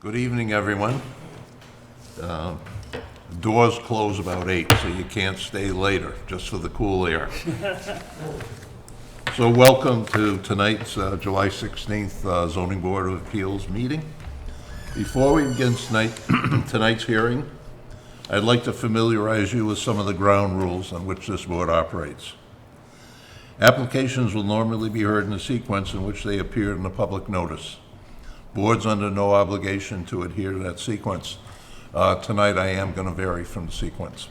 Good evening, everyone. Doors close about 8, so you can't stay later, just for the cool air. So welcome to tonight's July 16th Zoning Board of Appeals meeting. Before we begin tonight's hearing, I'd like to familiarize you with some of the ground rules on which this board operates. Applications will normally be heard in the sequence in which they appear in the public notice. Board's under no obligation to adhere to that sequence. Tonight I am going to vary from the sequence.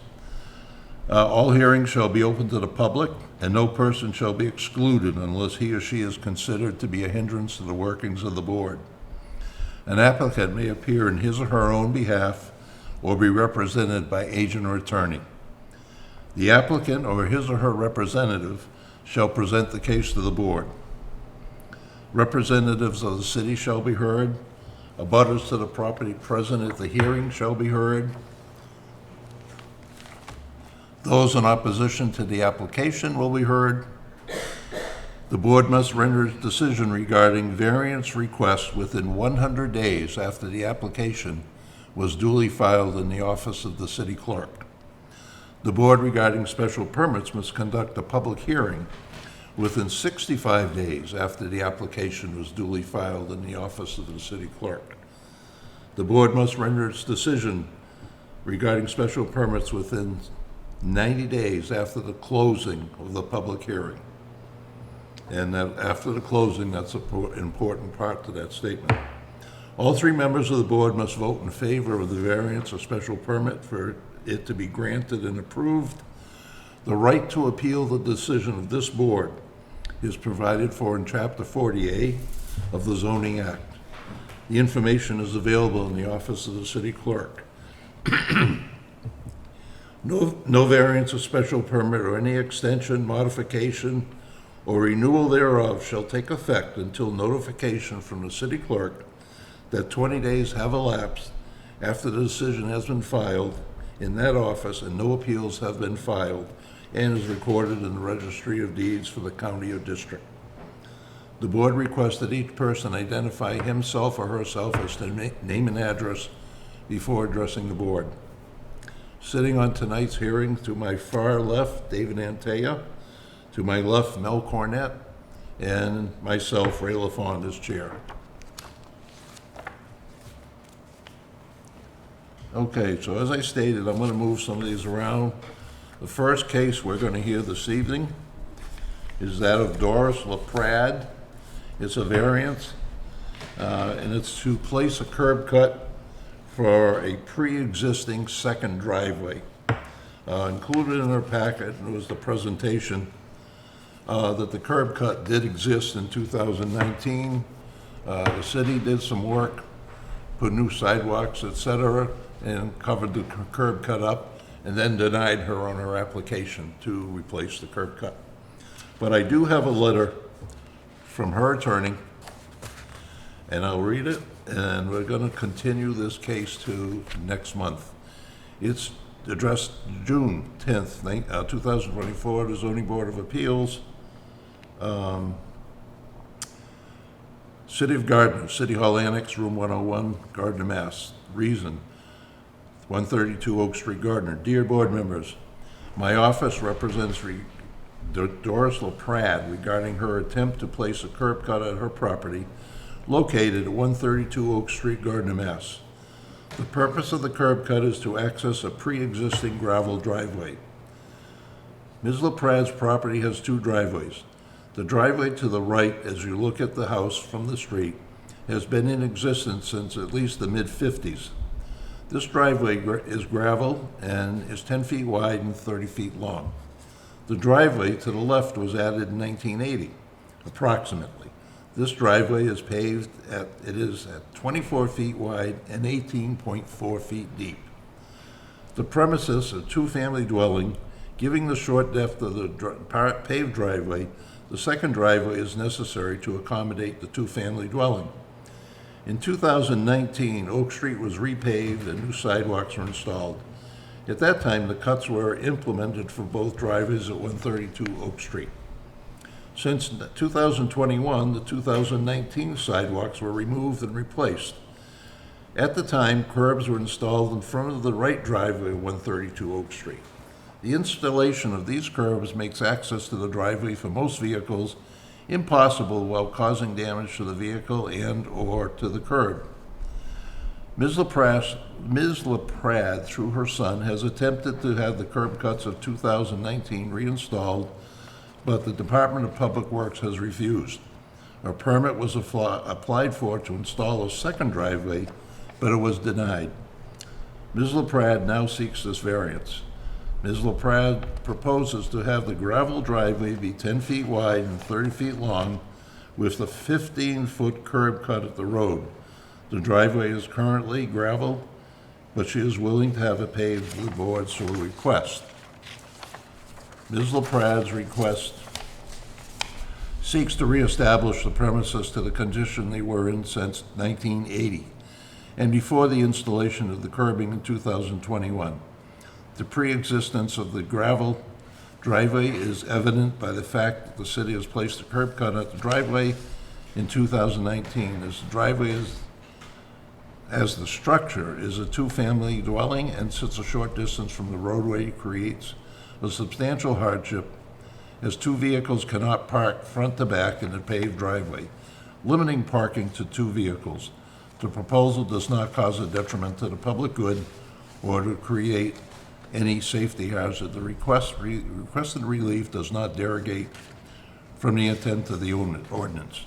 All hearings shall be open to the public, and no person shall be excluded unless he or she is considered to be a hindrance to the workings of the board. An applicant may appear in his or her own behalf or be represented by agent or attorney. The applicant or his or her representative shall present the case to the board. Representatives of the city shall be heard. Abutters to the property present at the hearing shall be heard. Those in opposition to the application will be heard. The board must render its decision regarding variance requests within 100 days after the application was duly filed in the office of the city clerk. The board regarding special permits must conduct a public hearing within 65 days after the application was duly filed in the office of the city clerk. The board must render its decision regarding special permits within 90 days after the closing of the public hearing. And that after the closing, that's an important part to that statement. All three members of the board must vote in favor of the variance or special permit for it to be granted and approved. The right to appeal the decision of this board is provided for in Chapter 40A of the Zoning Act. The information is available in the office of the city clerk. No variance or special permit or any extension, modification, or renewal thereof shall take effect until notification from the city clerk that 20 days have elapsed after the decision has been filed in that office and no appeals have been filed and is recorded in the registry of deeds for the county or district. The board requests that each person identify himself or herself as to name and address before addressing the board. Sitting on tonight's hearing, to my far left, David Antaya, to my left, Mel Cornett, and myself, Ray LaFond, as chair. Okay, so as I stated, I'm going to move some of these around. The first case we're going to hear this evening is that of Doris LaPrade. It's a variance, and it's to place a curb cut for a pre-existing second driveway. Included in our packet was the presentation that the curb cut did exist in 2019. The city did some work, put new sidewalks, etc., and covered the curb cut up, and then denied her on her application to replace the curb cut. But I do have a letter from her attorney, and I'll read it, and we're going to continue this case to next month. It's addressed June 10th, 2024, to Zoning Board of Appeals, City of Gardner, City Hall Annex, Room 101, Gardner, Mass. Reason: 132 Oak Street, Gardner. Dear board members, my office represents Doris LaPrade regarding her attempt to place a curb cut at her property located at 132 Oak Street, Gardner, Mass. The purpose of the curb cut is to access a pre-existing gravel driveway. Ms. LaPrade's property has two driveways. The driveway to the right, as you look at the house from the street, has been in existence since at least the mid-50s. This driveway is gravel and is 10 feet wide and 30 feet long. The driveway to the left was added in 1980, approximately. This driveway is paved at 24 feet wide and 18.4 feet deep. The premises is a two-family dwelling. Given the short depth of the paved driveway, the second driveway is necessary to accommodate the two-family dwelling. In 2019, Oak Street was repaved and new sidewalks were installed. At that time, the cuts were implemented for both driveways at 132 Oak Street. Since 2021, the 2019 sidewalks were removed and replaced. At the time, curbs were installed in front of the right driveway of 132 Oak Street. The installation of these curbs makes access to the driveway for most vehicles impossible while causing damage to the vehicle and/or to the curb. Ms. LaPrade, through her son, has attempted to have the curb cuts of 2019 reinstalled, but the Department of Public Works has refused. A permit was applied for to install a second driveway, but it was denied. Ms. LaPrade now seeks this variance. Ms. LaPrade proposes to have the gravel driveway be 10 feet wide and 30 feet long with the 15-foot curb cut at the road. The driveway is currently gravel, but she is willing to have it paved if the board so request. Ms. LaPrade's request seeks to reestablish the premises to the condition they were in since 1980 and before the installation of the curbing in 2021. The pre-existence of the gravel driveway is evident by the fact that the city has placed a curb cut at the driveway in 2019. As the driveway as the structure is a two-family dwelling and sits a short distance from the roadway, creates a substantial hardship as two vehicles cannot park front to back in a paved driveway, limiting parking to two vehicles. The proposal does not cause a detriment to the public good or to create any safety hazard. The requested relief does not derogate from the intent of the ordinance.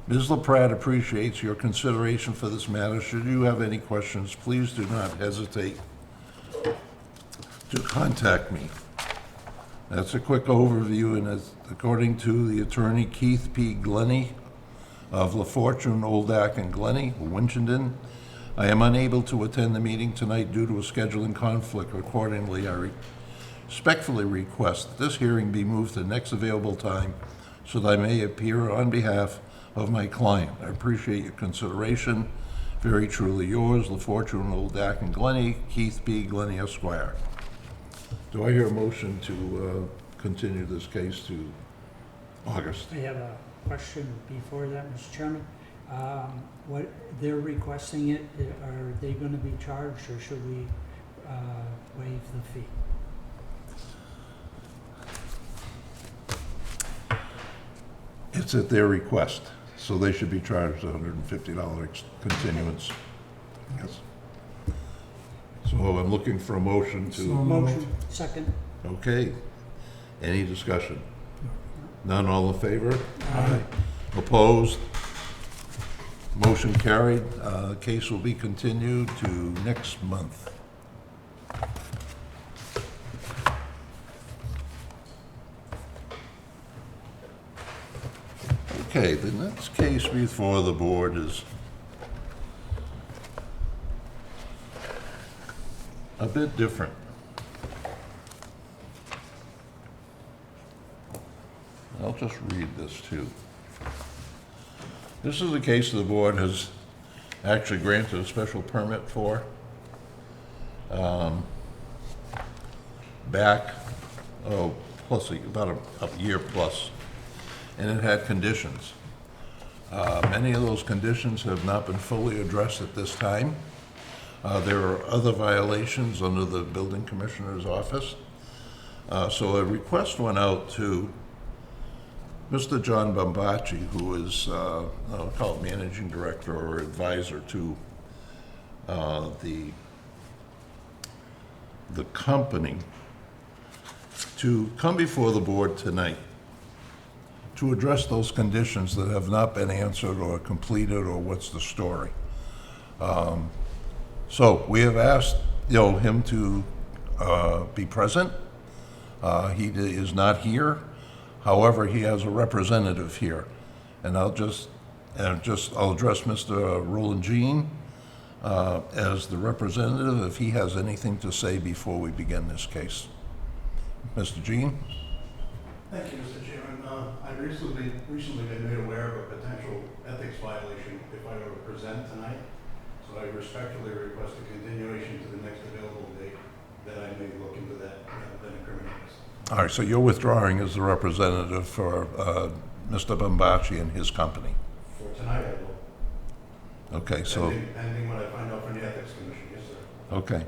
Ms. LaPrade appreciates your consideration for this matter. Should you have any questions, please do not hesitate to contact me. That's a quick overview, and according to the attorney Keith P. Glennie of LaFortune, Oldak and Glennie, Winchendon, I am unable to attend the meeting tonight due to a scheduling conflict. Accordingly, I respectfully request that this hearing be moved to the next available time so that I may appear on behalf of my client. I appreciate your consideration. Very truly yours, LaFortune, Oldak and Glennie, Keith P. Glennie, Esquire. Do I hear a motion to continue this case to August? I have a question before that, Mr. Chairman. What they're requesting it, are they going to be charged, or should we waive the fee? It's at their request, so they should be charged $150 continuance. Yes. So I'm looking for a motion to. Motion, second. Okay. Any discussion? None, all in favor? Aye. Opposed? Motion carried. Case will be continued to next month. Okay, the next case before the board is a bit different. I'll just read this too. This is a case the board has actually granted a special permit for back, about a year plus, and it had conditions. Many of those conditions have not been fully addressed at this time. There are other violations under the building commissioner's office. So a request went out to Mr. John Bombaci, who is, I'll call it managing director or advisor to the company, to come before the board tonight to address those conditions that have not been answered or completed, or what's the story. So we have asked, him to be present. He is not here. However, he has a representative here, and I'll address Mr. Roland Jean as the representative if he has anything to say before we begin this case. Mr. Jean? Thank you, Mr. Chairman. I've recently been made aware of a potential ethics violation if I were to present tonight, so I respectfully request a continuation to the next available date that I may look into that rather than incriminate us. All right, so you're withdrawing as the representative for Mr. Bombaci and his company. For tonight, I Okay, so, Pending what I find out from the Ethics Commission, yes, sir. okay.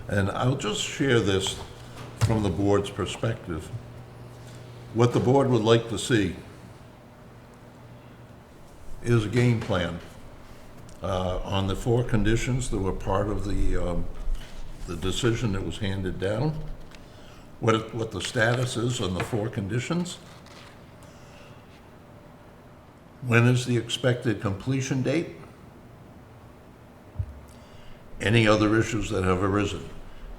And I'll just share this from the board's perspective. What the board would like to see is a game plan on the 4 conditions that were part of the decision that was handed down, what the status is on the 4 conditions, when is the expected completion date, any other issues that have arisen.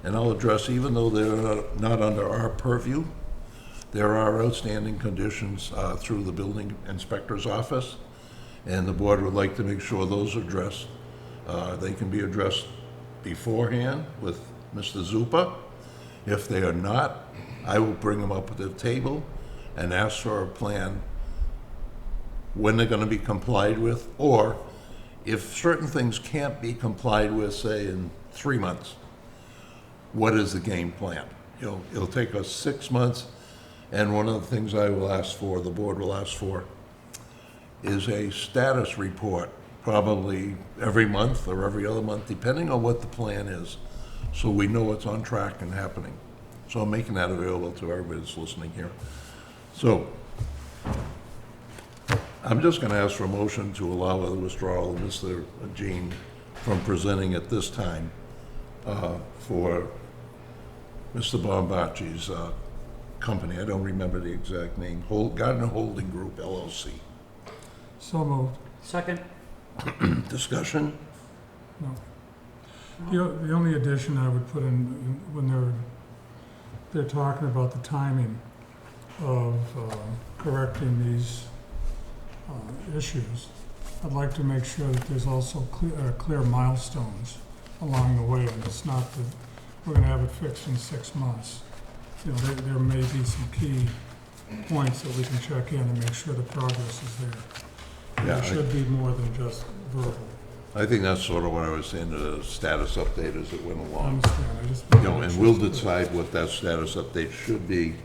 And I'll address, even though they're not under our purview, there are outstanding conditions through the building inspector's office, and the board would like to make sure those are addressed. They can be addressed beforehand with Mr. Zupa. If they are not, I will bring them up at the table and ask for a plan when they're going to be complied with, or if certain things can't be complied with, say in 3 months, what is the game plan? It'll take us 6 months, and one of the things I will ask for, the board will ask for, is a status report, probably every month or every other month, depending on what the plan is, so we know what's on track and happening. So I'm making that available to everybody that's listening here. So I'm just going to ask for a motion to allow the withdrawal of Mr. Jean from presenting at this time for Mr. Bombaci's company. I don't remember the exact name. Gardner Holding Group, LLC. So moved. Second? Discussion? No. The only addition I would put in, when they're talking about the timing of correcting these issues, I'd like to make sure that there's also clear milestones along the way, and it's not that we're gonna have it fixed in 6 months. There may be some key points that we can check in and make sure the progress is there. Yeah, It should be more than just verbal. I think that's sort of what I was saying, the status update as it went I along. understand, And we'll decide what that status update should be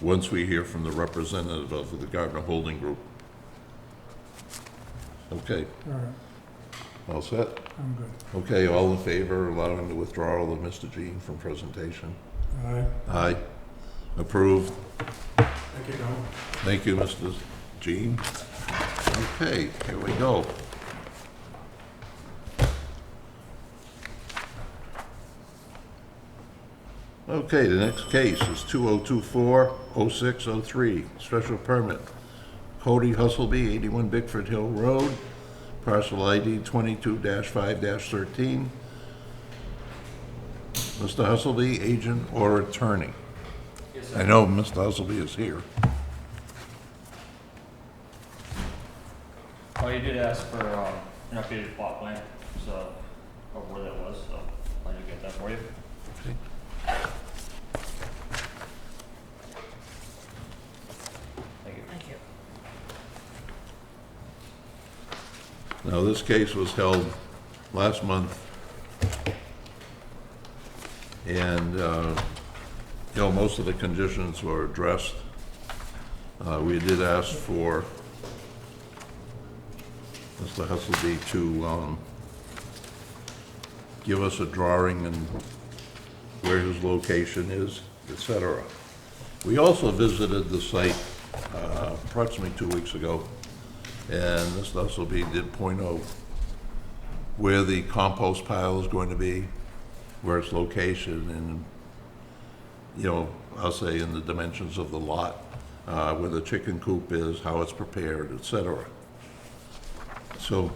once we hear from the representative of the Gardner Holding Group. Okay, All right, all set? I'm good. Okay, all in favor of allowing the withdrawal of Mr. Jean from presentation? All right. Aye. Approved. Thank you, gentlemen. Thank you, Mr. Jean. Okay, here we go. Okay, the next case is 2024-0603, special permit. Cody Hustleby, 81 Bickford Hill Road, parcel ID 22-5-13. Mr. Hustleby, agent or attorney? Yes, I sir. know Mr. Hustleby is here. Oh, you did ask for an updated plot plan, so, of where that was, so I did get that for you. Okay. Thank you. Thank you. Now, this case was held last month, and, most of the conditions were addressed. We did ask for Mr. Hustleby to give us a drawing and where his location is, etc. We also visited the site approximately 2 weeks ago, and Mr. Hustleby did point out where the compost pile is going to be, where its location, and, I'll say in the dimensions of the lot, where the chicken coop is, how it's prepared, etc. So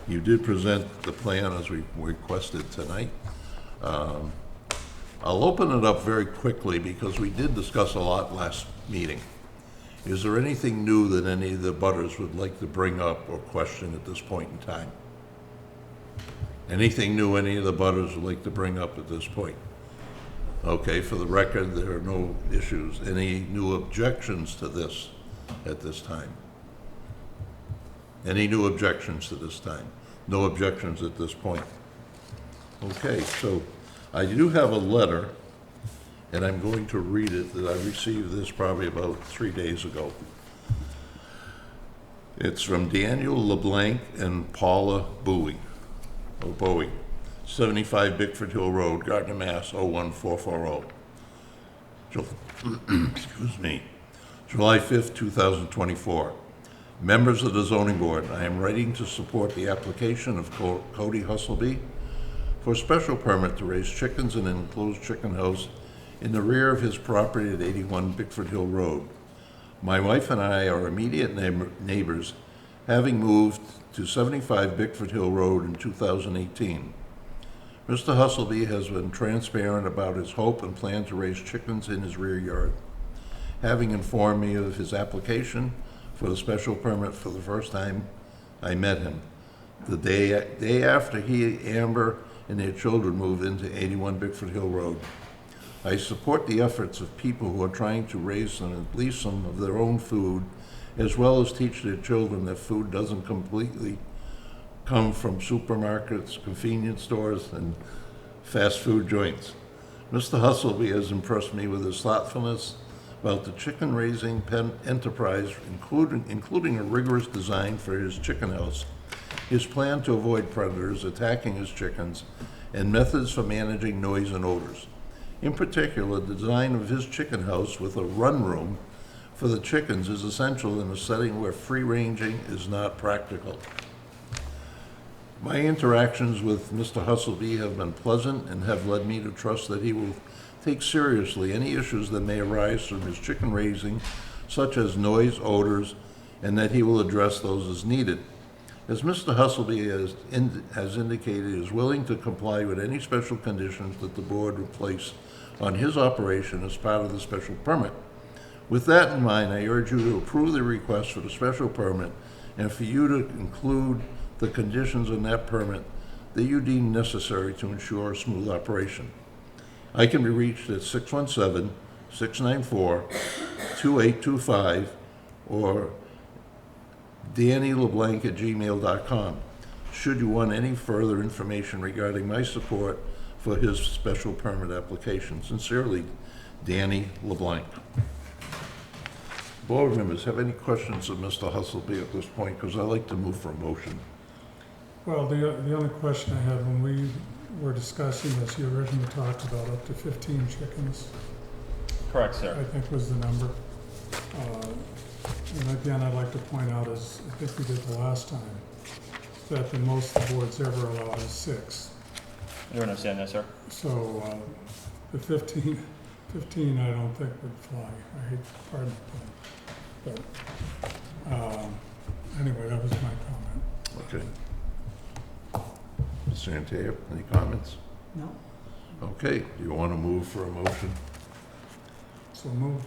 you did present the plan as we requested tonight. I'll open it up very quickly because we did discuss a lot last meeting. Is there anything new that any of the butters would like to bring up or question at this point in time? Anything new any of the butters would like to bring up at this point? Okay, for the record, there are no issues. Any new objections to this at this time? Any new objections to this time? No objections at this point. Okay, so I do have a letter, and I'm going to read it, that I received this probably about 3 days ago. It's from Daniel LeBlanc and Paula Bowie, 75 Bickford Hill Road, Gardner, Mass. 01440. Excuse me. July 5th, 2024. Members of the Zoning Board, I am writing to support the application of Cody Hustleby for a special permit to raise chickens in an enclosed chicken house in the rear of his property at 81 Bickford Hill Road. My wife and I are immediate neighbors, having moved to 75 Bickford Hill Road in 2018. Mr. Hustleby has been transparent about his hope and plan to raise chickens in his rear yard, having informed me of his application for the special permit for the first time I met him, the day after he, Amber, and their children moved into 81 Bickford Hill Road. I support the efforts of people who are trying to raise at least some of their own food, as well as teach their children that food doesn't completely come from supermarkets, convenience stores, and fast food joints. Mr. Hustleby has impressed me with his thoughtfulness about the chicken raising enterprise, including a rigorous design for his chicken house, his plan to avoid predators attacking his chickens, and methods for managing noise and odors. In particular, the design of his chicken house with a run room for the chickens is essential in a setting where free ranging is not practical. My interactions with Mr. Hustleby have been pleasant and have led me to trust that he will take seriously any issues that may arise from his chicken raising, such as noise, odors, and that he will address those as needed. As Mr. Hustleby has indicated, he is willing to comply with any special conditions that the board would place on his operation as part of the special permit. With that in mind, I urge you to approve the request for the special permit and for you to include the conditions in that permit that you deem necessary to ensure a smooth operation. I can be reached at 617-694-2825 or DannyLeBlanc@gmail.com should you want any further information regarding my support for his special permit application. Sincerely, Danny LeBlanc. Board members, have any questions of Mr. Hustleby at this point? Because I'd like to move for a motion. Well, the only question I had when we were discussing this, you originally talked about up to 15 chickens, Correct, sir. I think was the number. And again, I'd like to point out, as I think we did the last time, that the most the board's ever allowed is 6. You understand that, sir? So the 15 I don't think would fly. I hate, pardon the pun. But anyway, that was my comment. Okay. Mr. Antaya, any comments? No? Okay, do you want to move for a motion? So move.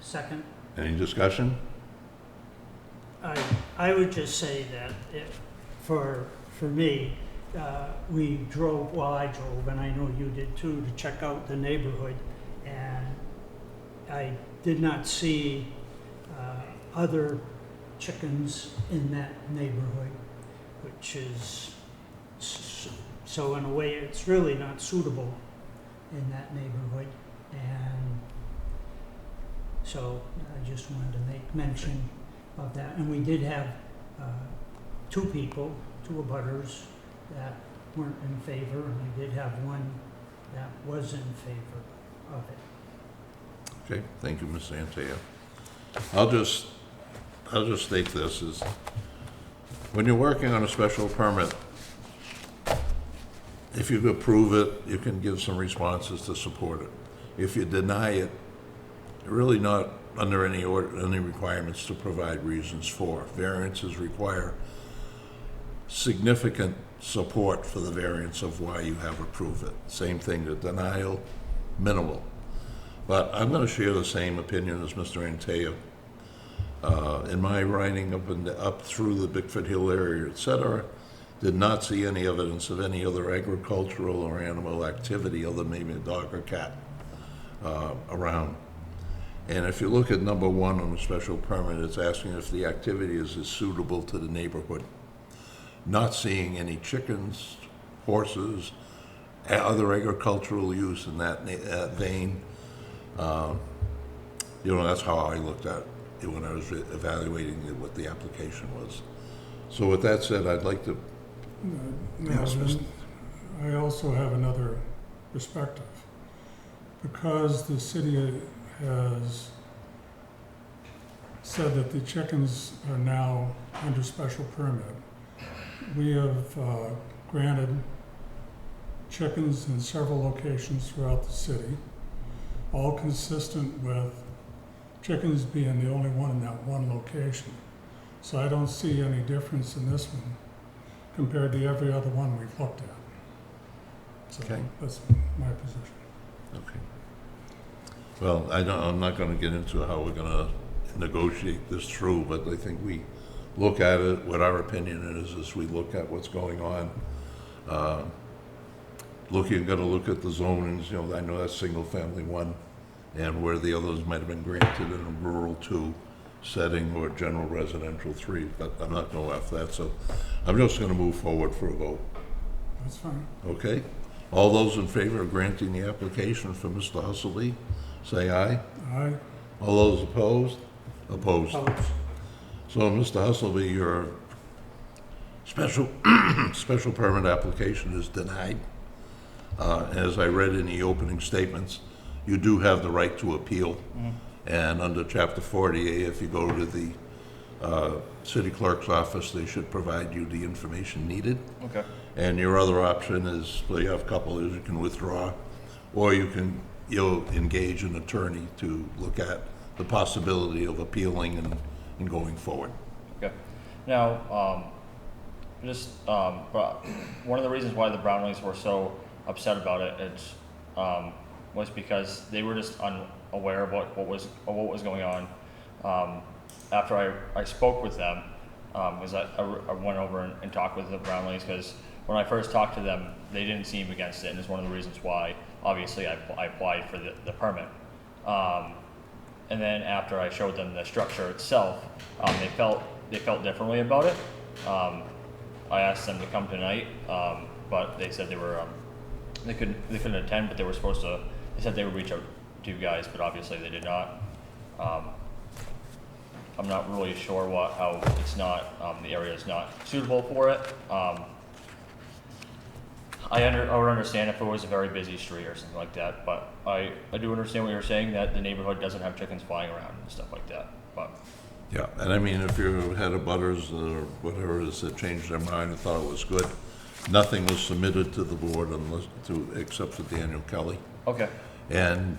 Second? Any discussion? I would just say that for me, we drove, well, I drove, and I know you did too, to check out the neighborhood, and I did not see other chickens in that neighborhood, which is, so in a way, it's really not suitable in that neighborhood, and so I just wanted to make mention of that. And we did have 2 people, 2 abutters that weren't in favor, and we did have one that was in favor of it. Okay, thank you, Ms. Antaya. I'll just state this, is when you're working on a special permit, if you approve it, you can give some responses to support it. If you deny it, you're really not under any requirements to provide reasons for. Variances require significant support for the variance of why you have approved it. Same thing, the denial, minimal. But I'm going to share the same opinion as Mr. Antaya. In my riding up through the Bickford Hill area, etc., did not see any evidence of any other agricultural or animal activity other than maybe a dog or cat around. And if you look at number 1 on the special permit, it's asking if the activity is suitable to the neighborhood. Not seeing any chickens, horses, other agricultural use in that vein. That's how I looked at it. when I was evaluating what the application was. So with that said, I'd like to, Yes, Mr. I also have another perspective. Because the city has said that the chickens are now under special permit, we have granted chickens in several locations throughout the city, all consistent with chickens being the only one in that one location. So I don't see any difference in this one compared to every other one we've looked at. So Okay. that's my position. okay. Well, I'm not gonna get into how we're gonna negotiate this through, but I think we look at it, what our opinion is we look at what's going on. Gotta look at the zonings, you know, I know that's single family one, and where the others might have been granted in a rural two setting or general residential three, but I'm not going after that, so I'm just gonna move forward for a vote, That's fine. okay? All those in favor of granting the application for Mr. Hustley, say aye. Aye. All those opposed? Opposed. Opposed. So, Mr. Hustleby, your special, special permit application is denied. As I read in the opening statements, you do have the right to appeal. And under Chapter 40A, if you go to the city clerk's office, they should provide you the information needed. Okay. And your other option is, well, you have a couple, is you can withdraw, or you'll engage an attorney to look at the possibility of appealing and going forward. Okay. Now, but one of the reasons why the Brownlees were so upset about it, was because they were just unaware of what was going on. After I spoke with them, because I went over and talked with the Brownlees, because when I first talked to them, they didn't seem against it, and it's one of the reasons why, obviously, I applied for the permit. And then after I showed them the structure itself, they felt differently about it. I asked them to come tonight, but they said they couldn't attend, but they were supposed to. They said they would reach out to you guys, but obviously they did not. I'm not really sure how it's not, the area is not suitable for it. I would understand if it was a very busy street or something like that, but I do understand what you're saying, that the neighborhood doesn't have chickens flying around and stuff like that, but. Yeah, and I mean, if you had a butters or whatever it is that changed their mind and thought it was good, nothing was submitted to the board except for Daniel Kelly. Okay. And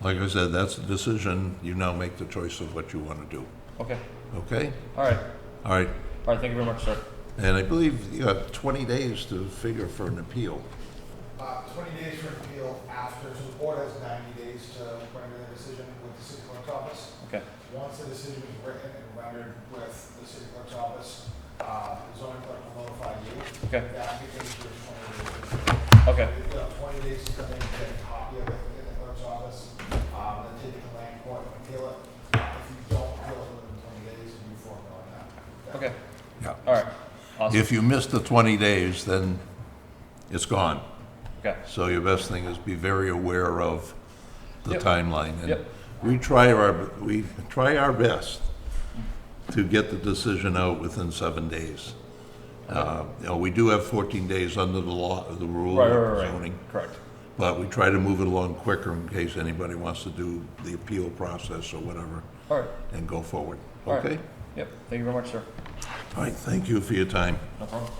like I said, that's a decision. You now make the choice of what you want to do. Okay. Okay? All right. All right. All right, thank you very much, sir. And I believe you have 20 days to figure for an appeal. 20 days for appeal after, so the board has 90 days to render their decision with the city clerk's office. Okay. Once the decision is written and rendered with the city clerk's office, the zoning clerk will notify you. Okay. That begins your 20 days. Okay. You've got 20 days to come in and get a copy of it in the clerk's office, then take it to land court and appeal it. If you don't appeal it within 20 days, you forego on that. Okay. Yeah. All right. Awesome. If you miss the 20 days, then it's gone. Okay. So your best thing is be very aware of the Yep. timeline. And Yep. we try our best to get the decision out within 7 days. We do have 14 days under the law, the rule of Right. zoning, Correct. but we try to move it along quicker in case anybody wants to do the appeal process or whatever All right. and go forward. All right. Okay? Yep. Thank you very much, sir. All right, thank you for your time. No problem.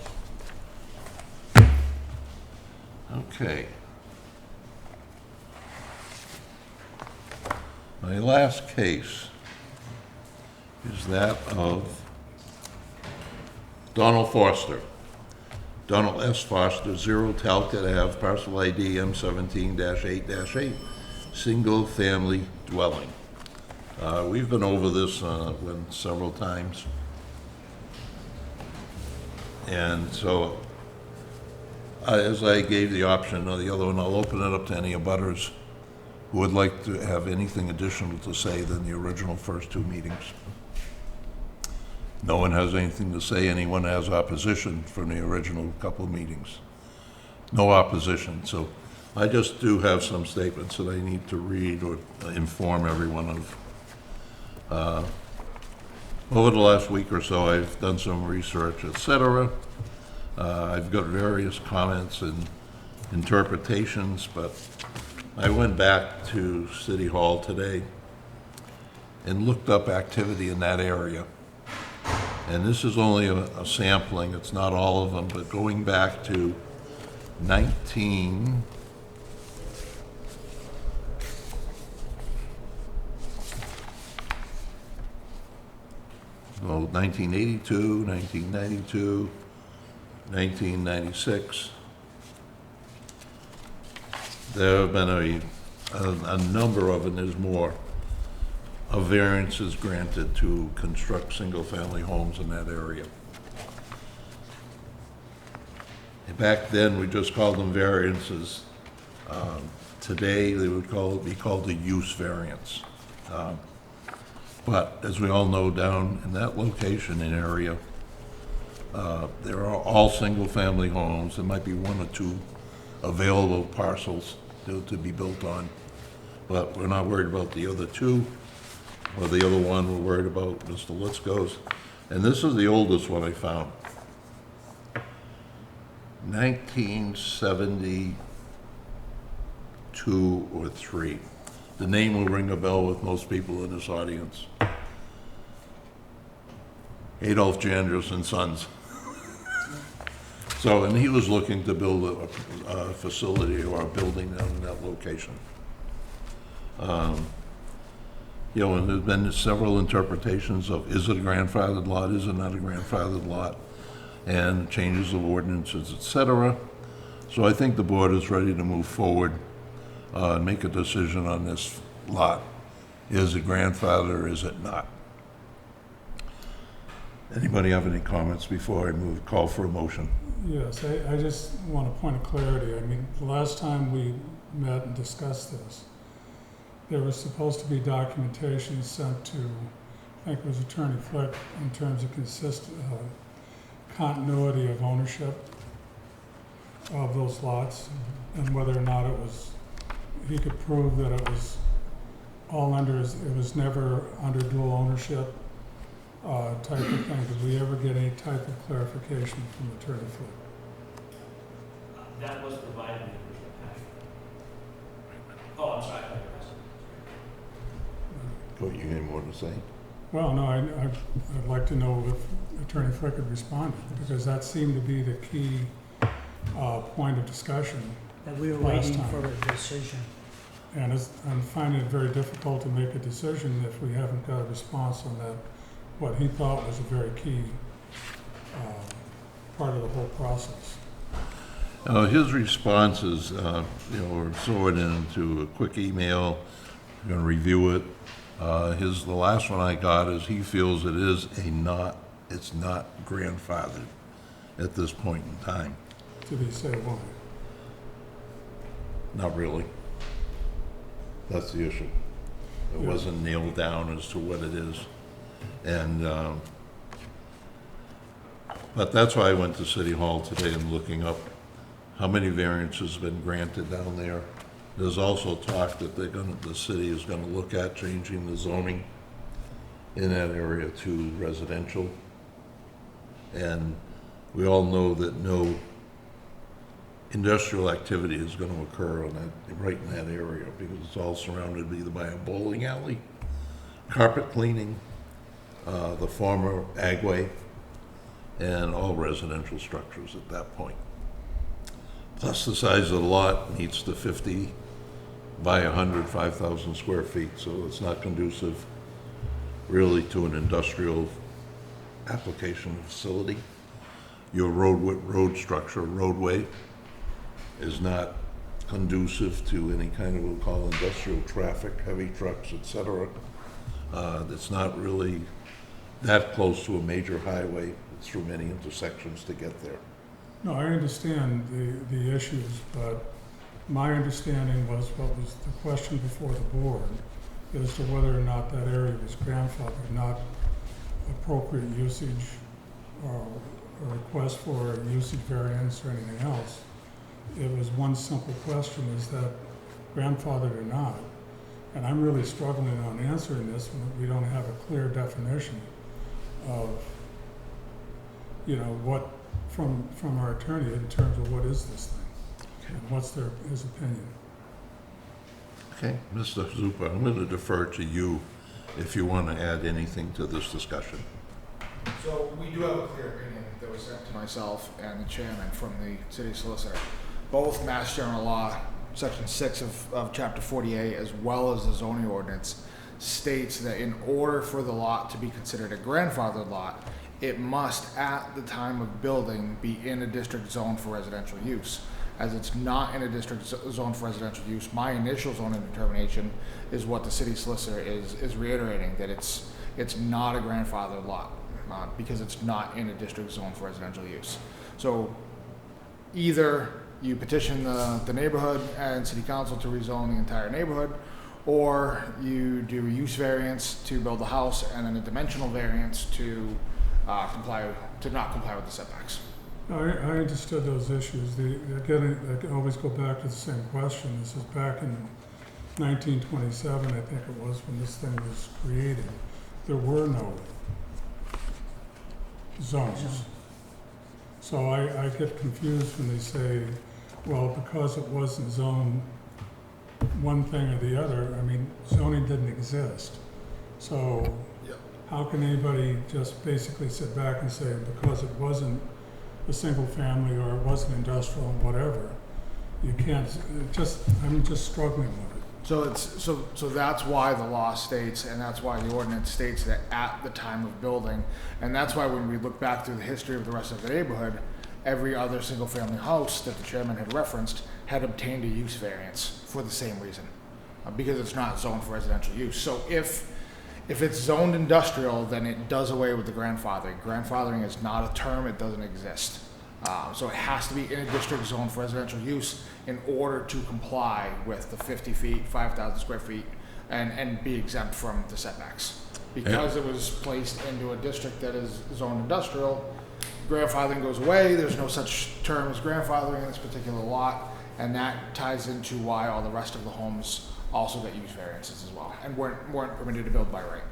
Okay. My last case is that of Donald Foster. Donald S. Foster, 0 Talcott Ave, parcel ID M17-8-8, single-family dwelling. We've been over this several times. And so, as I gave the option of the other one, I'll open it up to any abutters who would like to have anything additional to say than the original first two meetings. No one has anything to say. Anyone has opposition from the original couple of meetings? No opposition. So I just do have some statements that I need to read or inform everyone of. Over the last week or so, I've done some research, et cetera. I've got various comments and interpretations, but I went back to City Hall today and looked up activity in that area. And this is only a sampling, it's not all of them, but going back to 19... Well, 1982, 1992, 1996. There have been a number of, and there's more, of variances granted to construct single-family homes in that area. And back then, we just called them variances. Today, they would be called a use variance. But as we all know, down in that location and area, there are all single-family homes. There might be one or two available parcels to be built on, but we're not worried about the other two, or the other one. We're worried about Mr. Litzko's. And this is the oldest one I found. 1972 or 3. The name will ring a bell with most people in this audience. Adolf Jandrus and Sons. So, and he was looking to build a facility or a building down in that location. You know, and there's been several interpretations of, is it a grandfathered lot, is it not a grandfathered lot, and changes of ordinances, et cetera. So I think the board is ready to move forward and make a decision on this lot. Is it grandfathered or is it not? Anybody have any comments before I call for a motion? Yes, I just want a point of clarity. I mean, the last time we met and discussed this, there was supposed to be documentation sent to, I think it was Attorney Flick, in terms of continuity of ownership of those lots, and whether or not it was, he could prove that it was all under, it was never under dual ownership type of thing. Did we ever get any type of clarification from Attorney Flick? That was provided in the original packet. Oh, I'm sorry, I thought you were asking. Go, you have more to say? Well, no, I'd like to know if Attorney Flick had responded, because that seemed to be the key point of discussion. That we were Last waiting time. for a decision. And I'm finding it very difficult to make a decision if we haven't got a response on that, what he thought was a very key part of the whole process. His responses, were sorted into a quick email. I'm going to review it. The last one I got is he feels it's not grandfathered at this point in time. Did he say why? Not really. That's the issue. It Yeah. wasn't nailed down as to what it is. And, but that's why I went to City Hall today and looking up how many variances have been granted down there. There's also talk that the city is gonna look at changing the zoning in that area to residential. And we all know that no industrial activity is gonna occur right in that area, because it's all surrounded either by a bowling alley, carpet cleaning, the former agway, and all residential structures at that point. Plus the size of the lot meets the 50 by 100, 5,000 square feet, so it's not conducive really to an industrial application facility. Your road structure, roadway, is not conducive to any kind of, we'll call industrial traffic, heavy trucks, et cetera. It's not really that close to a major highway. It's through many intersections to get there. No, I understand the issues, but my understanding was what was the question before the board as to whether or not that area was grandfathered, not appropriate usage or request for a usage variance or anything else. It was one simple question, is that grandfathered or not? And I'm really struggling on answering this when we don't have a clear definition of, you know, what, from our attorney in terms of what is this thing? And what's his opinion? Okay, Mr. Zupa, I'm going to defer to you if you want to add anything to this discussion. So we do have a clear opinion that was sent to myself and the chairman from the city solicitor. Both Mass General Law, Section 6 of Chapter 48, as well as the zoning ordinance, states that in order for the lot to be considered a grandfathered lot, it must, at the time of building, be in a district zone for residential use. As it's not in a district zone for residential use, my initial zoning determination is what the city solicitor is reiterating, that it's not a grandfathered lot, because it's not in a district zone for residential use. So either you petition the neighborhood and city council to rezone the entire neighborhood, or you do a use variance to build a house and then a dimensional variance to not comply with the setbacks. I understood those issues. Again, I always go back to the same question. This is back in 1927, I think it was, when this thing was created. There were no zones. So I get confused when they say, well, because it wasn't zoned one thing or the other. I mean, zoning didn't exist. So how can anybody just basically sit back and say, because it wasn't a single family or it wasn't industrial and whatever, you can't, I'm just struggling with it. So that's why the law states, and that's why the ordinance states that at the time of building, and that's why when we look back through the history of the rest of the neighborhood, every other single-family house that the chairman had referenced had obtained a use variance for the same reason, because it's not zoned for residential use. So if it's zoned industrial, then it does away with the grandfathering. Grandfathering is not a term, it doesn't exist. So it has to be in a district zone for residential use in order to comply with the 50 feet, 5,000 square feet, and be exempt from the setbacks. Because it was placed into a district that is zoned industrial, grandfathering goes away. There's no such term as grandfathering in this particular lot, and that ties into why all the rest of the homes also get use variances as well, and weren't permitted to build by right.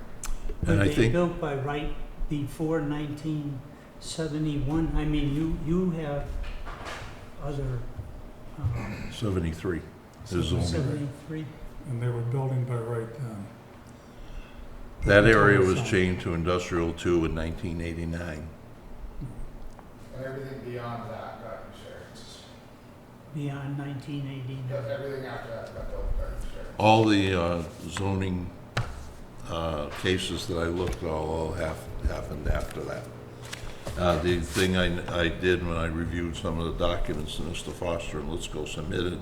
And Were I they think, built by right before 1971? I mean, you have other, 73 is zoning. 73? And they were building by right then. That area was changed to industrial too in 1989. And everything beyond that got use variances. Beyond 1989? Everything after that got built got use variances. All the zoning cases that I looked at all happened after that. The thing I did when I reviewed some of the documents that Mr. Foster and Litsko submitted,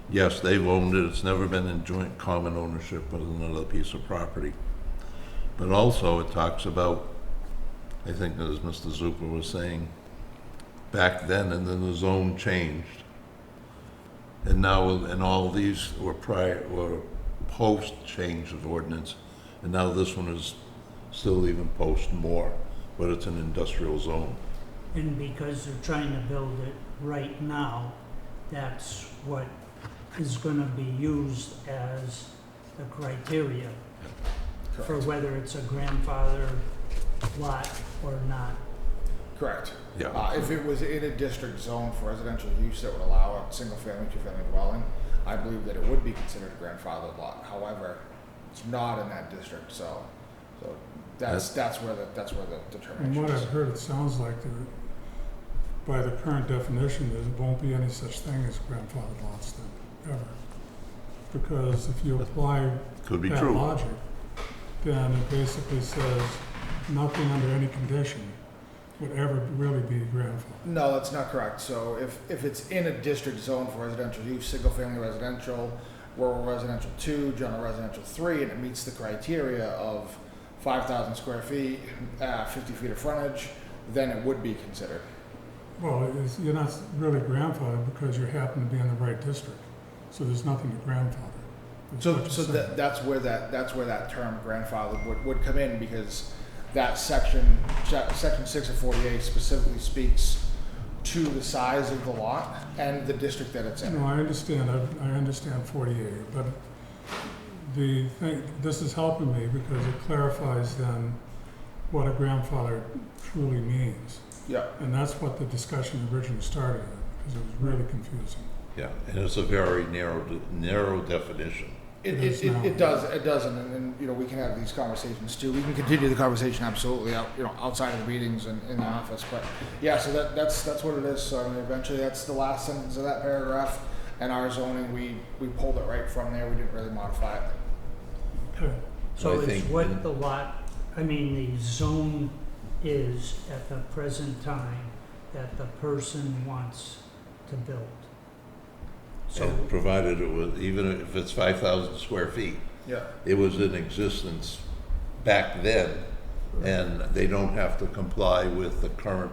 yes, they've owned it. It's never been in joint common ownership with another piece of property. But also it talks about, I think as Mr. Zupa was saying, back then, and then the zone changed. And now, and all these were post change of ordinance, and now this one is still even post more, but it's an industrial zone. And because they're trying to build it right now, that's what is gonna be used as the criteria for whether it's a grandfather lot or not. Correct. Yeah. If it was in a district zone for residential use that would allow a single-family, two-family dwelling, I believe that it would be considered a grandfathered lot. However, it's not in that district, so that's where the From determination what is. I've heard, it sounds like by the current definition, there won't be any such thing as grandfathered lots then, ever. Because if you apply Could be that true. logic, then it basically says nothing under any condition would ever really be grandfathered. No, that's not correct. So if it's in a district zone for residential use, single-family residential, rural residential 2, general residential 3, and it meets the criteria of 5,000 square feet, 50 feet of frontage, then it would be considered. Well, you're not really grandfathered because you happen to be in the right district, so there's nothing to grandfather. Is what you're saying. That's where that term grandfather would come in, because that section 6 of 48 specifically speaks to the size of the lot and the district that it's in. No, I understand. I understand 48, but the thing, this is helping me because it clarifies then what a grandfather truly means. Yeah. And that's what the discussion originally started with, because it was really confusing. Yeah, and it's a very narrow definition. It is now. does, and you know, we can have these conversations too. We can continue the conversation absolutely outside of the meetings and in the office. But yeah, so that's what it is. So I mean, eventually that's the last sentence of that paragraph. And our zoning, we pulled it right from there. We didn't really modify it. Okay. So I it's think what in- the lot, I mean, the zone is at the present time that the person wants to build. So, And provided it was, even if it's 5,000 square feet, Yeah. it was in existence back then, and they don't have to comply with the current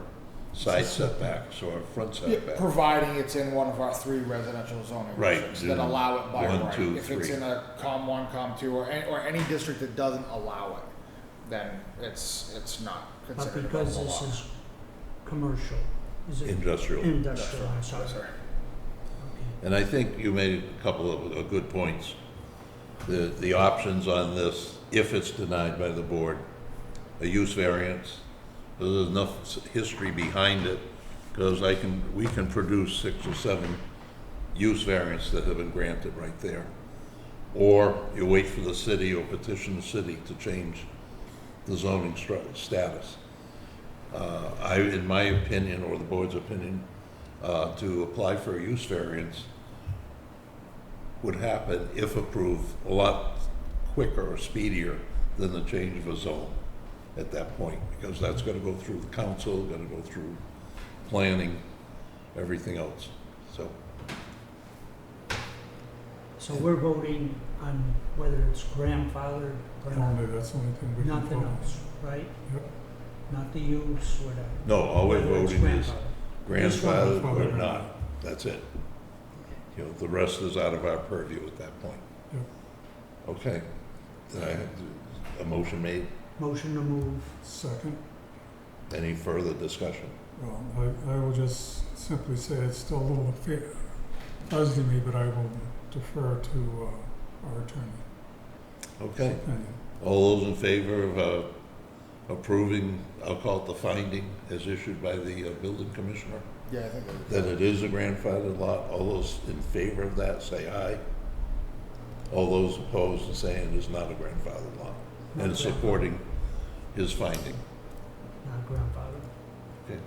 side setbacks or front Yeah, setbacks. providing it's in one of our 3 residential zoning Right, districts that yeah. allow it by 1, right. 2, If it's 3. in a COM1, COM2, or any district that doesn't allow it, then it's not but considered a because buildable this lot. is commercial, is it? Industrial. Industrial, I'm sorry. Yes, sir. Okay. And I think you made a couple of good points. The options on this, if it's denied by the board, a use variance, there's enough history behind it, because we can produce 6 or 7 use variants that have been granted right there. Or you wait for the city or petition the city to change the zoning status. In my opinion, or the board's opinion, to apply for a use variance would happen, if approved, a lot quicker or speedier than the change of a zone at that point, because that's gonna go through the council, gonna go through planning, everything else, so. So we're voting on whether it's grandfathered or Only, not, that's the only thing we can nothing vote on. else, right? Yep. Not the use, whatever. No, all we're Whether it's voting is grandfathered. grandfathered or grandfathered. not, that's it. You know, the rest is out of our purview at that point. Yep. Okay, then I have a motion made, Motion to move. Second, any further discussion? well, I will just simply say it's still a little fuzzy to me, but I will defer to our attorney. Okay, Opinion. all those in favor of approving, I'll call it the finding as issued by the building commissioner, Yeah, I think that it is a grandfathered lot, all those in favor of that, say aye. All those opposed and saying it is not a grandfathered lot, and Not supporting his finding. Not grandfathered. Okay,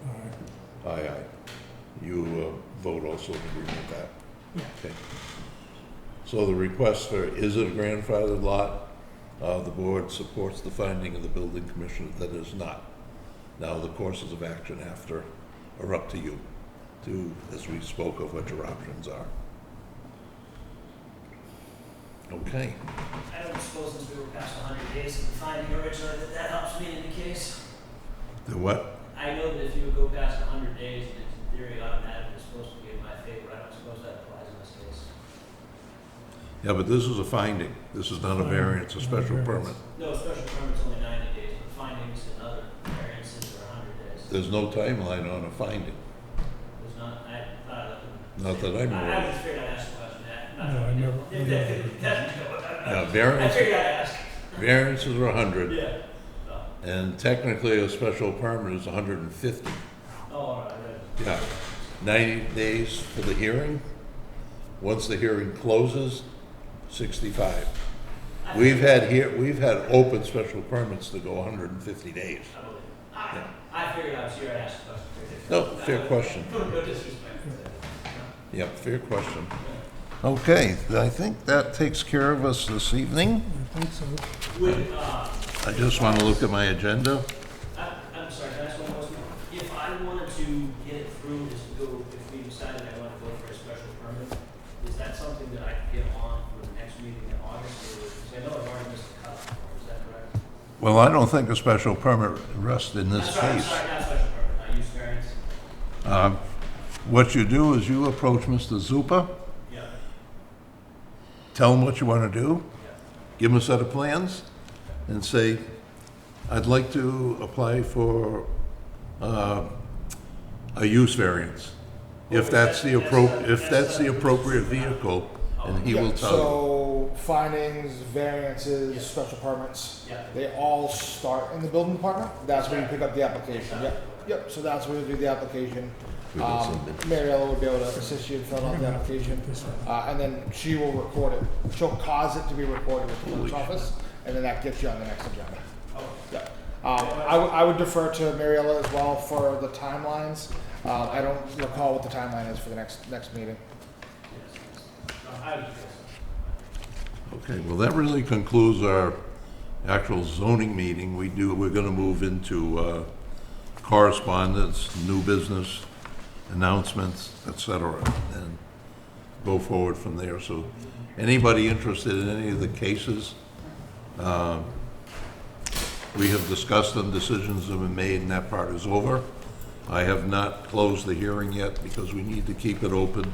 All right. aye, aye. You vote also in agreement with that? Yeah. Okay. So the request for, is it a grandfathered lot? The board supports the finding of the building commissioner that it is not. Now, the courses of action after are up to you, as we spoke of, what your options are. Okay, I don't suppose since we were past 100 days of the finding originally that helps me in the case. the what? I know that if you would go past 100 days, it's in theory automatically supposed to be in my favor. I don't suppose that applies in this case. Yeah, but this is a finding. This is not a variance, a special permit. No, special permit's only 90 days, but findings and other variances are 100 days. There's no timeline on a finding, There's not, not that I know I of. just figured I'd ask a question. No, I never- Yeah, I variance, figured I'd ask. variances are 100, Yeah. Oh, and technically a special permit is 150. all right. Yeah, 90 days for the hearing. Once the hearing closes, 65. We've had open special permits to go 150 days. I figured I was here to ask a question. No, fair question. No disrespect. Yep, fair question. Okay, I think that takes care of us this evening. I think so. Would, I just want to look at my agenda. I'm sorry, can I ask one question? If I wanted to get it through, just to go, if we decided I want to go for a special permit, is that something that I could get on for the next meeting in August? Or, because I know I've already missed the cutoff, is that correct? Well, I don't think a special permit rests in this I'm case. sorry, not special permit, not use variance. What you do is you approach Mr. Zupa, Yeah, tell him what you want to do, yeah. give him a set of plans, and say, I'd like to apply for a use variance. If that's the appropriate vehicle and he Yeah, will tell you. so findings, variances, Yeah. special permits, Yeah. they all start in the building department. That's where you pick up the application. Yep, yep, so that's where you do the application. We will send it. Mariella will be able to assist you in filling out the application. And then she will record it. She'll cause it to be recorded with the Holy clerk's office, and then that gets you on the next agenda. Oh, Yeah. I would defer to Mariella as well for the timelines. I don't recall what the timeline is for the next meeting. yes. No, I was just. Okay, well, that really concludes our actual zoning meeting. We're gonna move into correspondence, new business, announcements, et cetera, and go forward from there. So anybody interested in any of the cases, we have discussed them, decisions have been made, and that part is over. I have not closed the hearing yet because we need to keep it open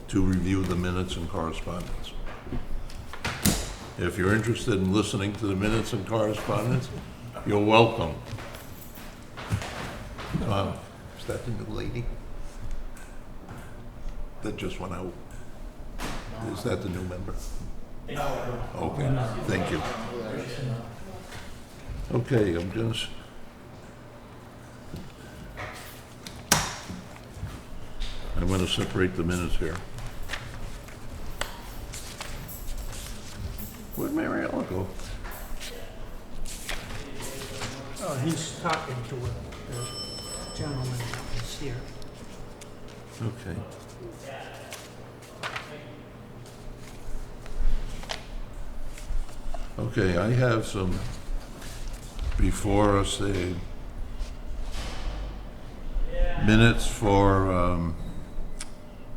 to review the minutes and correspondence. If you're interested in listening to the minutes and correspondence, you're welcome. Is that the new lady that just went out? Is that the new member? Okay, thank you. Okay, I'm just... I'm going to separate the minutes here. Where'd Mariella go? Oh, he's talking to the gentleman that was here. Okay. Okay, I have some before us, the minutes for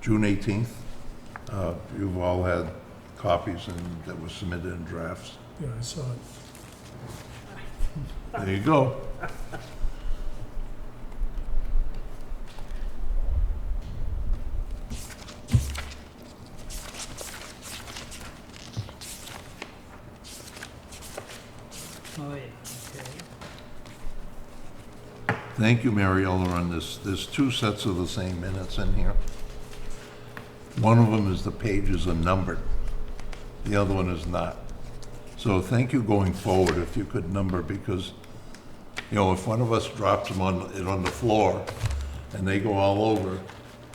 June 18th. You've all had copies and that were submitted in drafts. Yeah, I saw it. There you go. Oh, yeah, okay. Thank you, Mariella, on this. There's two sets of the same minutes in here. One of them is the pages are numbered. The other one is not. So thank you going forward if you could number, because, you know, if one of us drops them on the floor and they go all over,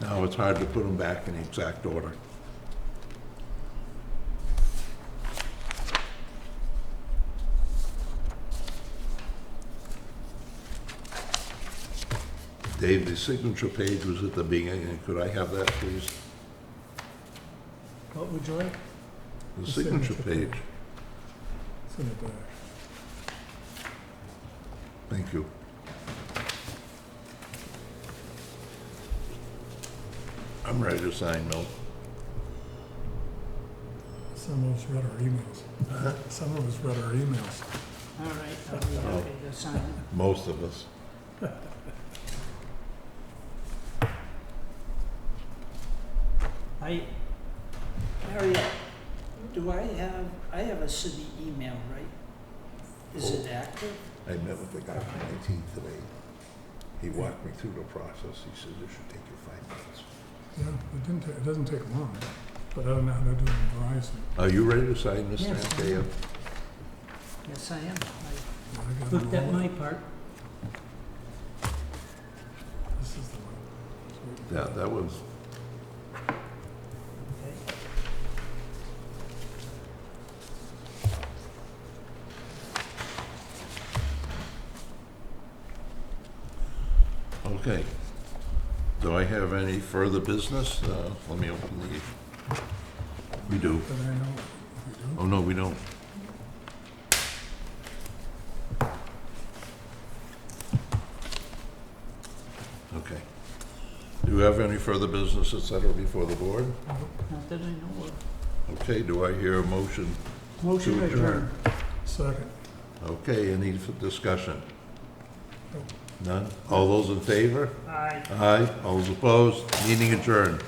now it's hard to put them back in the exact order. Dave, the signature page was at the beginning. Could I have that, please? What would you like? The The signature signature page. page. It's in the back. Thank you. I'm ready to sign, Milt. Some of us read our emails. Some of us read our emails. All right, I'll be happy to sign it. Most of us. Harriet, I have a city email, right? Is it active? I met with the guy from IT today. He walked me through the process. He said, this should take you 5 minutes. Yeah, it doesn't take long, but I don't know how to do it in Verizon. Are you ready to sign this Yes, thing, I Dave? am. Yes, I am. Yeah, I I got looked it at all. my part. This is the one. Yeah, that was, Okay. okay. Do I have any further business? Let me open the, we do. But I know, if you do. Oh, no, we don't. Okay. Do you have any further business, et cetera, before the board? Not that I know of. Okay, do I hear a motion? Motion To adjourn. adjourned. Second. Okay, any discussion? None? All those in favor? Aye. Aye. All those opposed? Meeting adjourned.